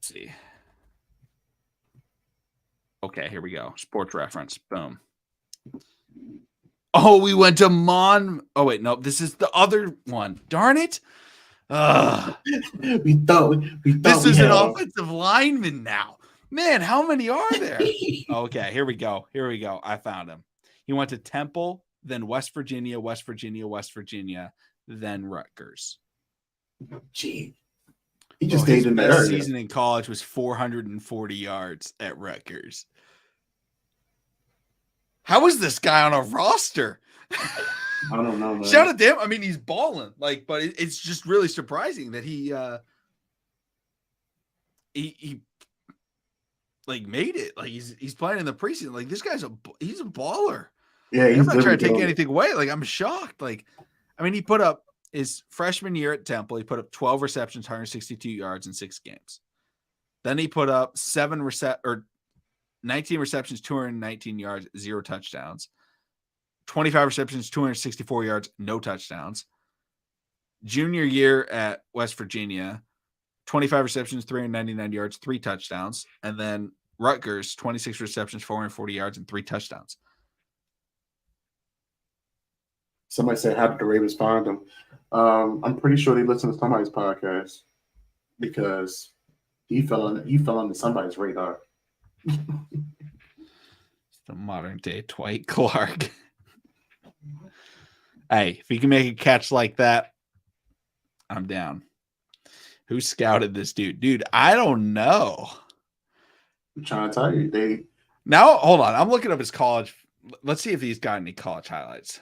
Let's see. Okay, here we go. Sports Reference. Boom. Oh, we went to Mon. Oh, wait, no. This is the other one. Darn it. We thought this is an offensive lineman now. Man, how many are there? Okay, here we go. I found him. He went to Temple, then West Virginia, than Rutgers. Gee, he just his stayed in the best area. season in college was 440 yards at Rutgers. How is this guy on a roster? I don't know, man. Shout out to him. I mean, he's balling. Like, but it's just really surprising that he like made it. Like he's playing in the preseason. Like this guy's he's a baller. Yeah, like, he's I'm not trying to take doing anything away. Like I'm shocked. Like, I mean, he put up his freshman year at Temple. He put up 12 receptions, 162 yards in 6 games. Then he put up 19 receptions, 219 yards, 0 touchdowns. 25 receptions, 264 yards, no touchdowns. Junior year at West Virginia, 25 receptions, 399 yards, 3 touchdowns. And then Rutgers, 26 receptions, 440 yards, and 3 touchdowns. Somebody said, how did the Ravens find him? I'm pretty sure they listened to somebody's podcast because he fell on somebody's radar. It's the modern day Dwight Clark. Hey, if he can make a catch like that, I'm down. Who scouted this dude? Dude, I don't know. I'm trying to tell you. Now, hold on. I'm looking up his college. Let's see if he's got any college highlights.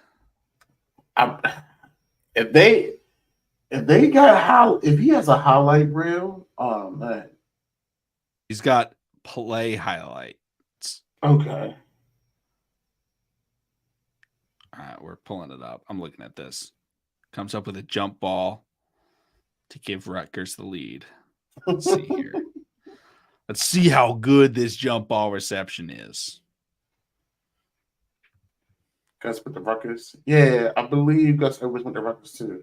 If he has a highlight reel, oh man. He's got play highlights. Okay. All right, we're pulling it up. I'm looking at this. Comes up with a jump ball to give Rutgers the lead. Let's see here. Let's see how good this jump ball reception is. Gus with the Rutgers. Yeah, I believe Gus Edwards went to Rutgers too.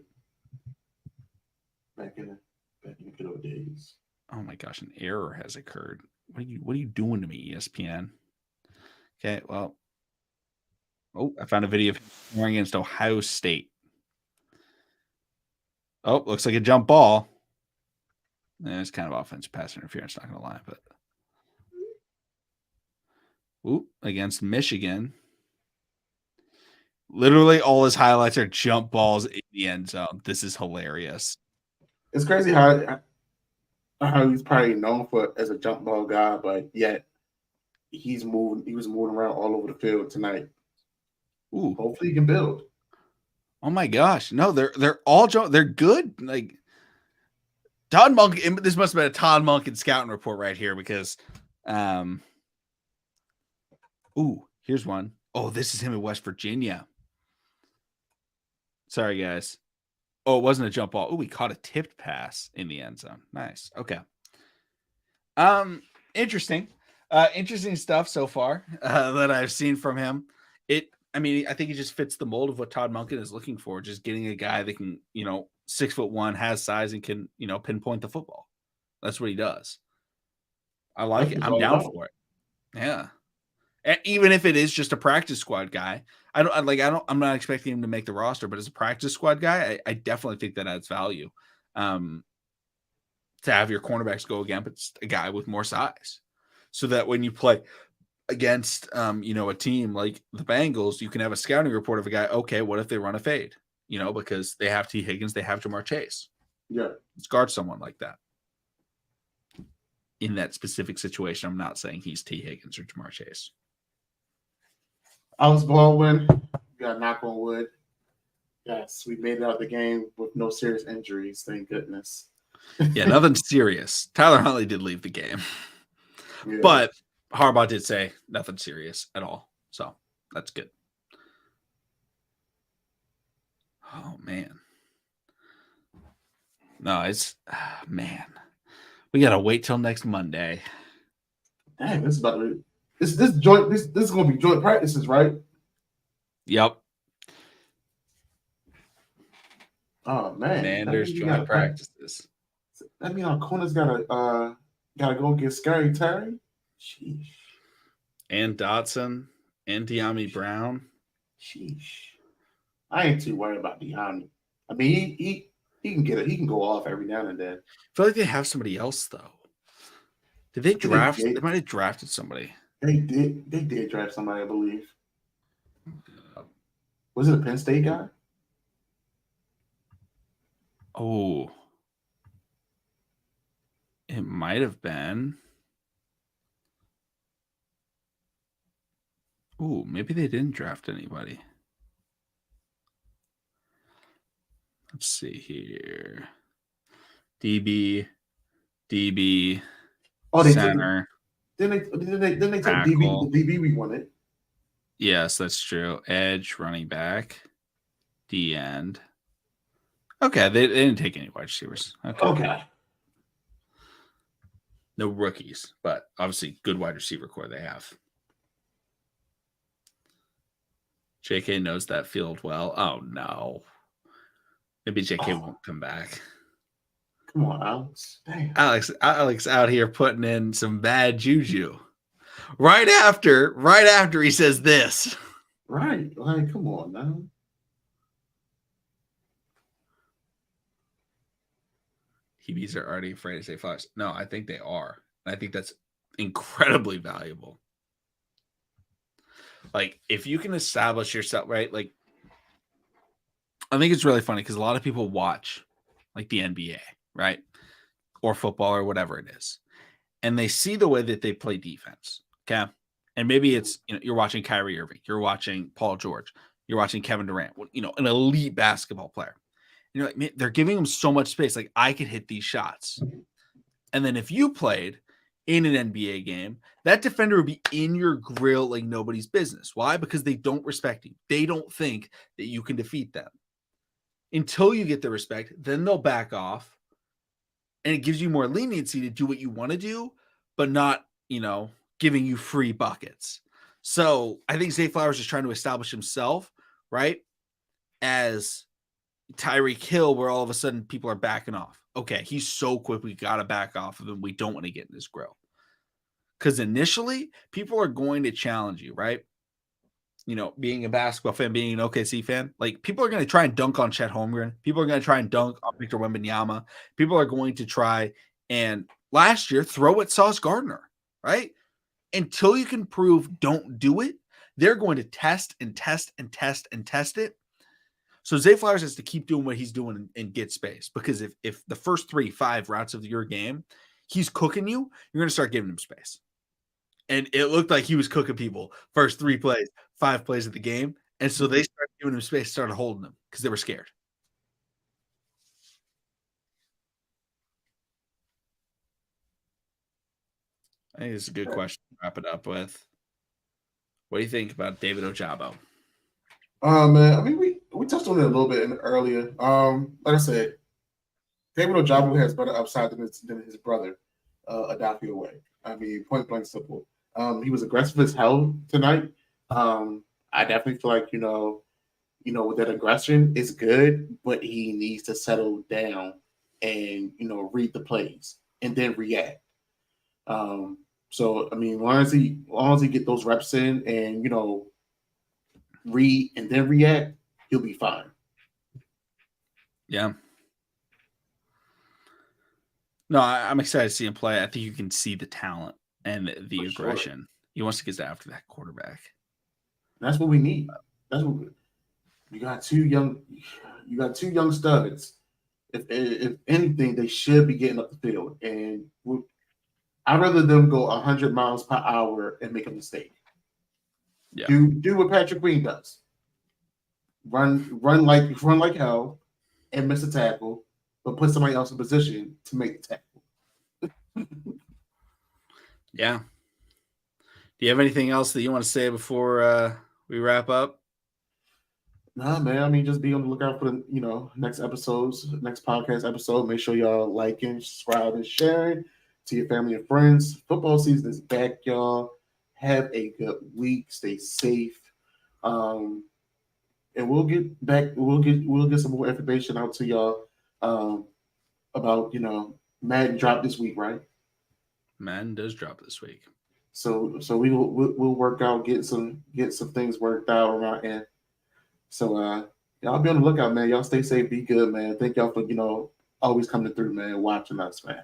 Back in the good old days. Oh my gosh, an error has occurred. What are you doing to me, ESPN? Okay, well. Oh, I found a video of him scoring against Ohio State. Oh, looks like a jump ball. It's kind of offensive pass interference, not going to lie. But against Michigan. Literally all his highlights are jump balls in the end zone. This is hilarious. It's crazy how he's probably known as a jump ball guy, but yet he was moving around all over the field tonight. Ooh. Hopefully he can build. Oh my gosh. No, they're all they're good. Like Todd Monken, this must have been a Todd Monken scouting report right here because here's one. Oh, this is him in West Virginia. Sorry, guys. Oh, it wasn't a jump ball. Oh, he caught a tipped pass in the end zone. Nice. Okay. Interesting. Interesting stuff so far that I've seen from him. I think he just fits the mold of what Todd Monken is looking for. Just getting a guy that can, 6'1", has size and can, pinpoint the football. That's what he does. I like it. I'm down for it. Yeah. And even if it is just a practice squad guy, I'm not expecting him to make the roster, but as a practice squad guy, I definitely think that adds value. To have your cornerbacks go against a guy with more size, so that when you play against a team like the Bengals, you can have a scouting report of a guy. Okay, what if they run a fade? Because they have T. Higgins, they have Jamar Chase. Yeah, let's guard someone like that. In that specific situation, I'm not saying he's T. Higgins or Jamar Chase. Alex Baldwin, got knock on wood. Yes, we made it out of the game with no serious injuries. Thank goodness. Yeah, nothing serious. Tyler Huntley did leave the game, but Harbaugh did say nothing serious at all. So that's good. Oh, man. No, it's man. We gotta wait till next Monday. Dang, this is about to this is gonna be joint practices, right? Yep. Oh man. Commanders joint practices. That means our corners gotta go get Scary Terry. Sheesh. And Dotson and De'Ami Brown. Sheesh. I ain't too worried about De'Ami. I mean, he can get it. He can go off every now and then. I feel like they have somebody else though. Did they draft? They might have drafted somebody. They did. They did draft somebody, I believe. Was it a Penn State guy? Oh, it might have been. Ooh, maybe they didn't draft anybody. Let's see here. DB, Oh, they took. center, Then they took DB. The tackle. DB we wanted. Yes, that's true. Edge, running back, D end. Okay, they didn't take any wide receivers. Okay. No rookies, but obviously good wide receiver core they have. JK knows that field well. Oh no. Maybe JK won't come back. Come on, Alex. Damn. Alex out here putting in some bad juju. Right after he says this. Right. Like, come on now. TVs are already afraid to say Flowers. No, I think they are. I think that's incredibly valuable. Like, if you can establish yourself, right? Like, I think it's really funny because a lot of people watch like the NBA, right? Or football or whatever it is. And they see the way that they play defense. Okay. And maybe it's, you're watching Kyrie Irving, you're watching Paul George, you're watching Kevin Durant, an elite basketball player. And you're like, man, they're giving him so much space. Like, I could hit these shots. And then if you played in an NBA game, that defender would be in your grill like nobody's business. Why? Because they don't respect you. They don't think that you can defeat them. Until you get the respect, then they'll back off. And it gives you more leniency to do what you want to do, but not, giving you free buckets. So I think Zay Flowers is trying to establish himself, right, as Tyreek Hill, where all of a sudden people are backing off. Okay, he's so quick, we got to back off of him. We don't want to get in his grill. Because initially, people are going to challenge you, right? Being a basketball fan, being an OKC fan, like people are going to try and dunk on Chet Holmgren. People are going to try and dunk on Victor Wembanyama. People are going to try and last year throw at Sauce Gardner, right? Until you can prove don't do it, they're going to test and test and test and test it. So Zay Flowers has to keep doing what he's doing and get space, because if the first 3-5 routes of your game, he's cooking you, you're going to start giving him space. And it looked like he was cooking people first 3 plays, 5 plays of the game. And so they started giving him space, started holding him because they were scared. I think it's a good question to wrap it up with. What do you think about David Ojabo? Man, I mean, we touched on it a little bit earlier. Like I said, David Ojabo has better upside than his brother, Adafio Way. I mean, point blank simple. He was aggressive as hell tonight. I definitely feel like with that aggression is good, but he needs to settle down and read the plays and then react. So I mean, as long as he get those reps in and read and then react, he'll be fine. Yeah. No, I'm excited to see him play. I think you can see the talent and the aggression. Sure. He wants to get after that quarterback. That's what we need. That's what you got. You got two young studs. If anything, they should be getting up the field. And I'd rather them go 100 miles per hour and make a mistake. Yeah. Do what Patrick Queen does. Run like hell and miss a tackle, but put somebody else in position to make the tackle. Yeah. Do you have anything else that you want to say before we wrap up? Nah, man. I mean, just be on the lookout for the next podcast episode. Make sure y'all liking, subscribe, and sharing to your family and friends. Football season is back, y'all. Have a good week. Stay safe. And we'll get back. We'll get some more information out to y'all about Madden dropped this week, right? Madden does drop this week. So we'll work out, get some things worked out around and so y'all be on the lookout, man. Y'all stay safe, be good, man. Thank y'all for always coming through, man, watching us, man.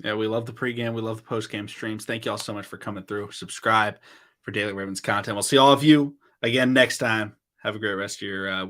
Yeah, we love the pregame, we love the postgame streams. Thank y'all so much for coming through. Subscribe for Daily Ravens content. We'll see all of you again next time. Have a great rest of your